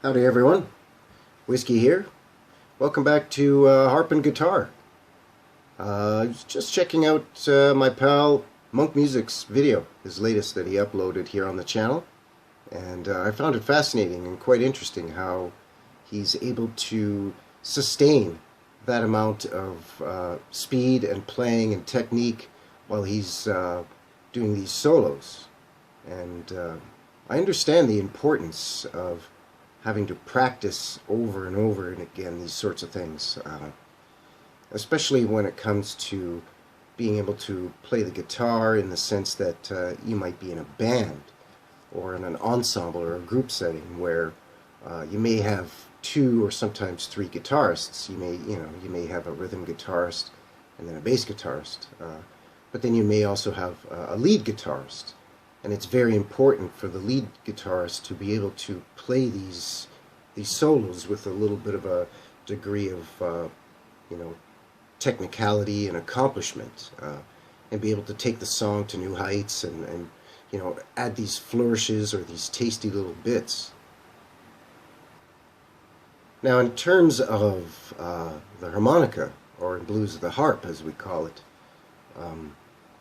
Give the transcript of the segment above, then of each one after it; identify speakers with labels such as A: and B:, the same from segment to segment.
A: Howdy everyone, Whiskey here. Welcome back to Harp and Guitar. Just checking out my pal Monk Music's video, his latest that he uploaded here on the channel. And I found it fascinating and quite interesting how he's able to sustain that amount of speed and playing and technique while he's doing these solos. And I understand the importance of having to practice over and over and again these sorts of things, especially when it comes to being able to play the guitar in the sense that you might be in a band or in an ensemble or a group setting where you may have two or sometimes three guitarists. You may have a rhythm guitarist and then a bass guitarist, but then you may also have a lead guitarist. And it's very important for the lead guitarist to be able to play these solos with a little bit of a degree of technicality and accomplishment, and be able to take the song to new heights and add these flourishes or these tasty little bits. Now, in terms of the harmonica, or in blues the harp as we call it,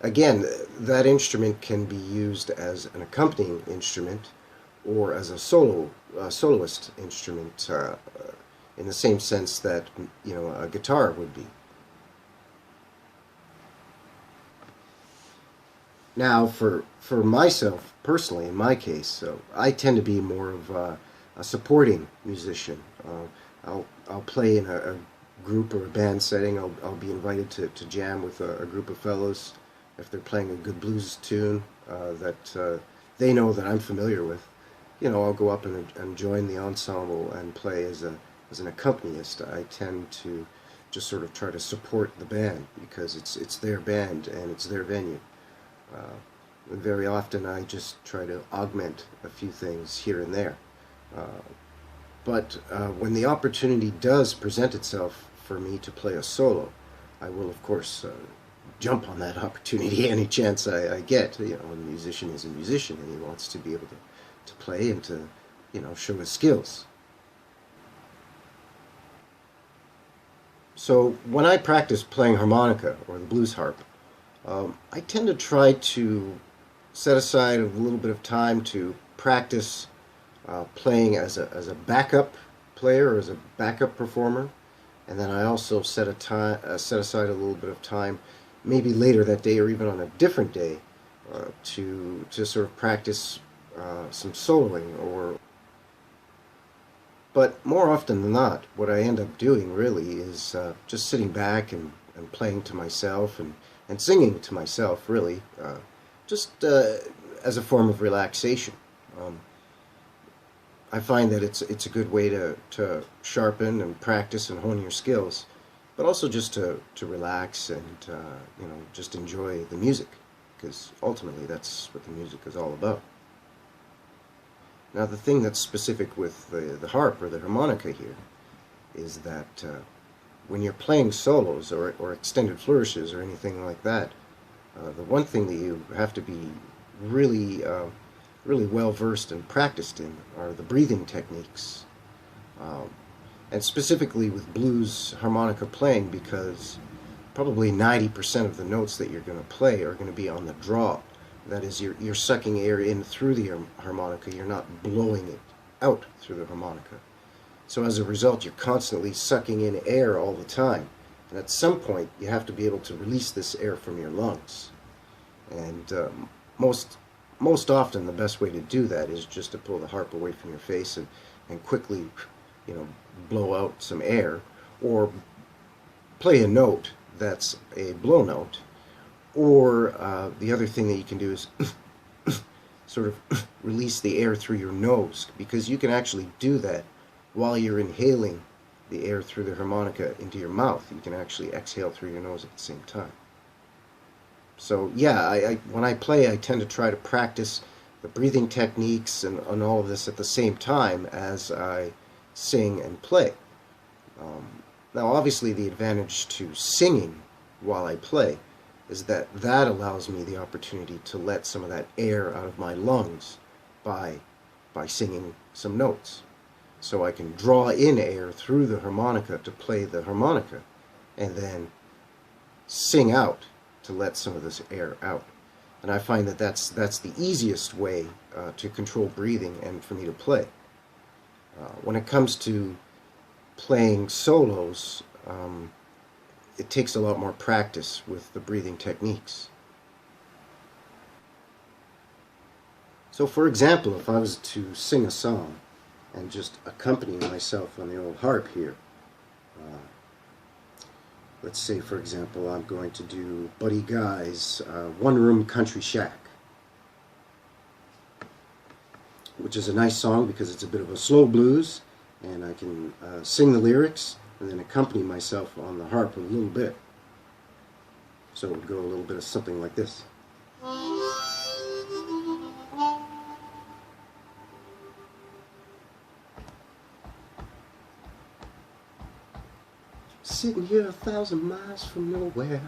A: again, that instrument can be used as an accompanying instrument or as a soloist instrument, in the same sense that a guitar would be. Now, for myself personally, in my case, I tend to be more of a supporting musician. I'll play in a group or a band setting. I'll be invited to jam with a group of fellows if they're playing a good blues tune that they know that I'm familiar with. I'll go up and join the ensemble and play as an accompanist. I tend to just sort of try to support the band because it's their band and it's their venue. And very often I just try to augment a few things here and there. But when the opportunity does present itself for me to play a solo, I will of course jump on that opportunity any chance I get. A musician is a musician and he wants to be able to play and to show his skills. So when I practice playing harmonica or the blues harp, I tend to try to set aside a little bit of time to practice playing as a backup player or as a backup performer, and then I also set aside a little bit of time, maybe later that day or even on a different day, to sort of practice some soloing. But more often than not, what I end up doing really is just sitting back and playing to myself and singing to myself, really, just as a form of relaxation. I find that it's a good way to sharpen and practice and hone your skills, but also just to relax and just enjoy the music, because ultimately that's what the music is all about. Now, the thing that's specific with the harp or the harmonica here is that when you're playing solos or extended flourishes or anything like that, the one thing that you have to be really well versed and practiced in are the breathing techniques, and specifically with blues harmonica playing, because probably 90% of the notes that you're going to play are going to be on the draw. That is, you're sucking air in through the harmonica, you're not blowing it out through the harmonica. So as a result, you're constantly sucking in air all the time, and at some point you have to be able to release this air from your lungs. And most often the best way to do that is just to pull the harp away from your face and quickly blow out some air, or play a note that's a blow note. Or the other thing that you can do is sort of release the air through your nose, because you can actually do that while you're inhaling the air through the harmonica into your mouth. You can actually exhale through your nose at the same time. So yeah, when I play, I tend to try to practice the breathing techniques and all of this at the same time as I sing and play. Now, obviously, the advantage to singing while I play is that allows me the opportunity to let some of that air out of my lungs by singing some notes. so I can draw in air through the harmonica to play the harmonica, and then sing out to let some of this air out. And I find that that's the easiest way to control breathing and for me to play. When it comes to playing solos, it takes a lot more practice with the breathing techniques. So for example, if I was to sing a song and just accompany myself on the old harp here, let's say for example I'm going to do Buddy Guy's One Room Country Shack, which is a nice song because it's a bit of a slow blues, and I can sing the lyrics and then accompany myself on the harp a little bit. So it would go a little bit of something like this. Sitting here 1,000 miles from nowhere.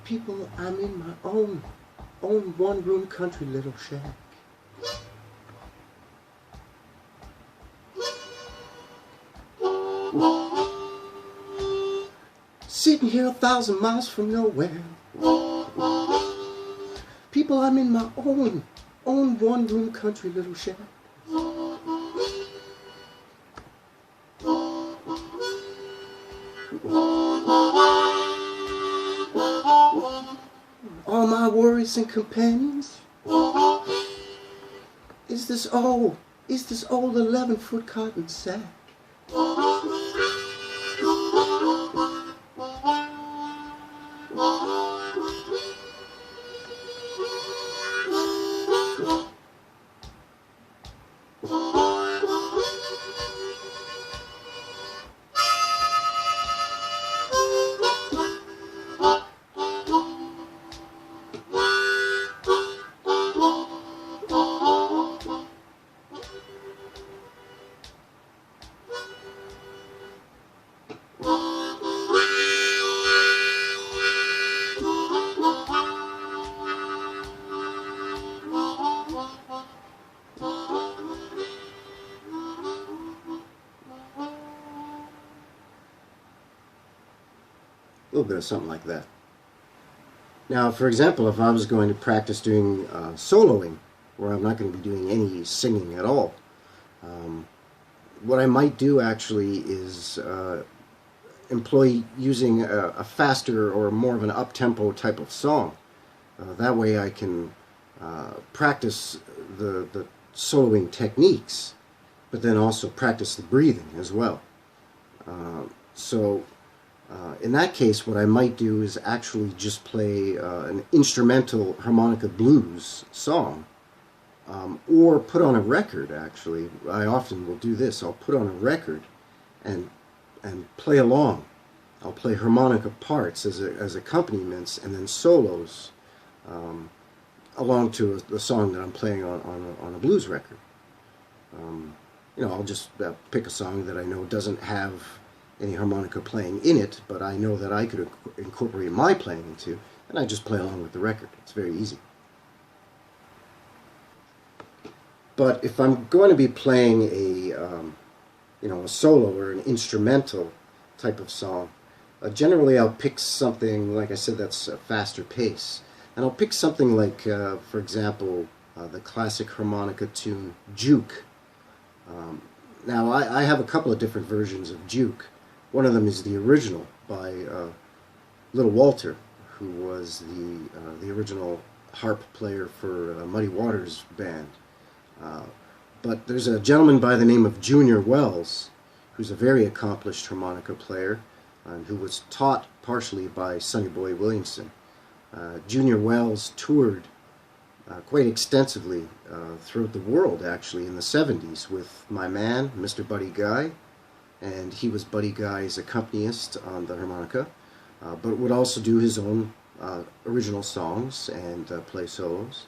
A: People, I'm in my own one-room country little shack. Sitting here 1,000 miles from nowhere. People, I'm in my own one-room country little shack. All my worries and companions is this old 11-foot cotton sack. A little bit of something like that. Now, for example, if I was going to practice doing soloing, where I'm not going to be doing any singing at all, what I might do actually is employ using a faster or more of an up-tempo type of song. That way I can practice the soloing techniques, but then also practice the breathing as well. In that case, what I might do is actually just play an instrumental harmonica blues song, or put on a record. Actually, I often will do this. I'll put on a record and play along. I'll play harmonica parts as accompaniments, and then solos along to the song that I'm playing on a blues record. I'll just pick a song that I know doesn't have any harmonica playing in it, but I know that I could incorporate my playing into, and I just play along with the record. It's very easy. But if I'm going to be playing a solo or an instrumental type of song, generally I'll pick something, like I said, that's a faster pace. And I'll pick something like, for example, the classic harmonica tune, Juke. Now, I have a couple of different versions of Juke. One of them is the original by Little Walter, who was the original harp player for Muddy Waters band. But there's a gentleman by the name of Junior Wells, who's a very accomplished harmonica player, and who was taught partially by Sonny Boy Williamson. Junior Wells toured quite extensively throughout the world, actually, in the 70s with my man, Mr. Buddy Guy, and he was Buddy Guy's accompanist on the harmonica, but would also do his own original songs and play solos.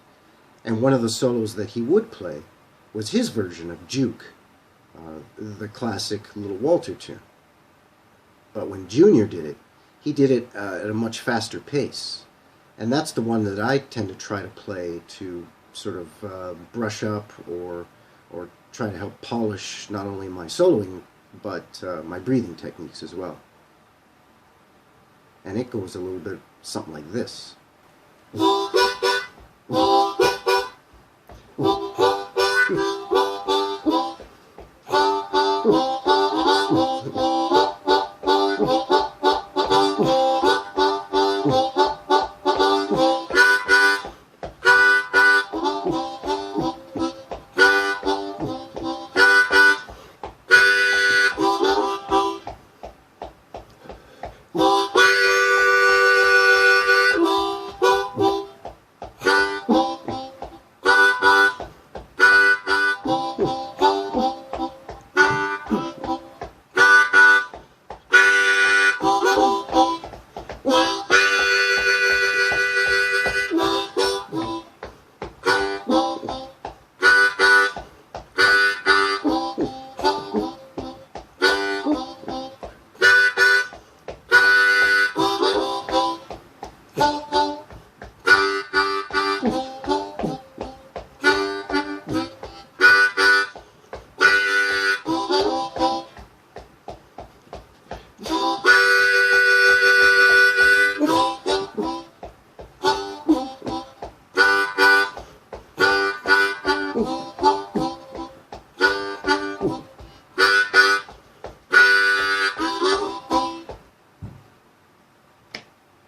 A: And one of the solos that he would play was his version of Juke, the classic Little Walter tune. But when Junior did it, he did it at a much faster pace. And that's the one that I tend to try to play to sort of brush up or or try to help polish not only my soloing, but my breathing techniques as well. And it goes a little bit something like this.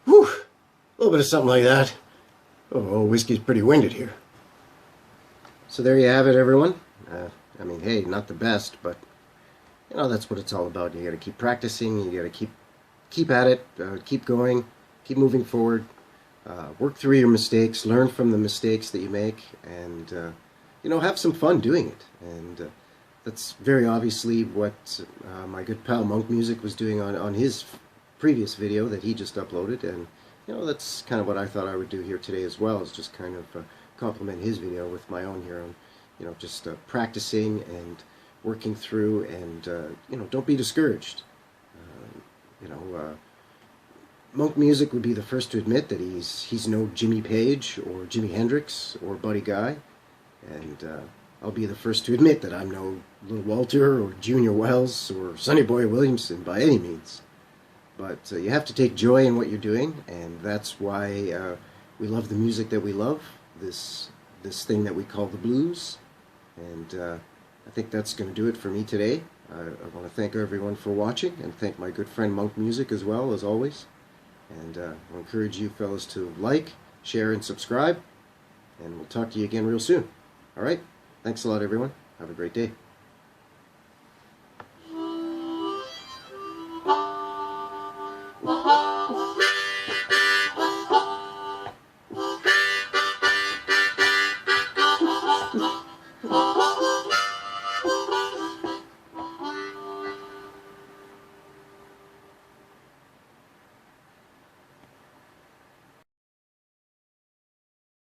A: Whew, a little bit of something like that. Oh, whiskey's pretty winded here. So there you have it, everyone. I mean, hey, not the best, but you know, that's what it's all about. You got to keep practicing. You got to keep at it. Keep going. Keep moving forward. Work through your mistakes. Learn from the mistakes that you make, and you know, have some fun doing it. And that's very obviously what my good pal Monk Music was doing on his previous video that he just uploaded, and you know, that's kind of what I thought I would do here today as well, is just kind of complement his video with my own here on, you know, just practicing and working through, and you know, don't be discouraged. You know, Monk Music would be the first to admit that he's no Jimmy Page or Jimi Hendrix or Buddy Guy, and I'll be the first to admit that I'm no Little Walter or Junior Wells or Sonny Boy Williamson by any means. But you have to take joy in what you're doing, and that's why we love the music that we love, this thing that we call the blues. And I think that's going to do it for me today. I want to thank everyone for watching, and thank my good friend Monk Music as well, as always. And I'll encourage you fellas to like, share, and subscribe, and we'll talk to you again real soon. Alright? Thanks a lot, everyone. Have a great day.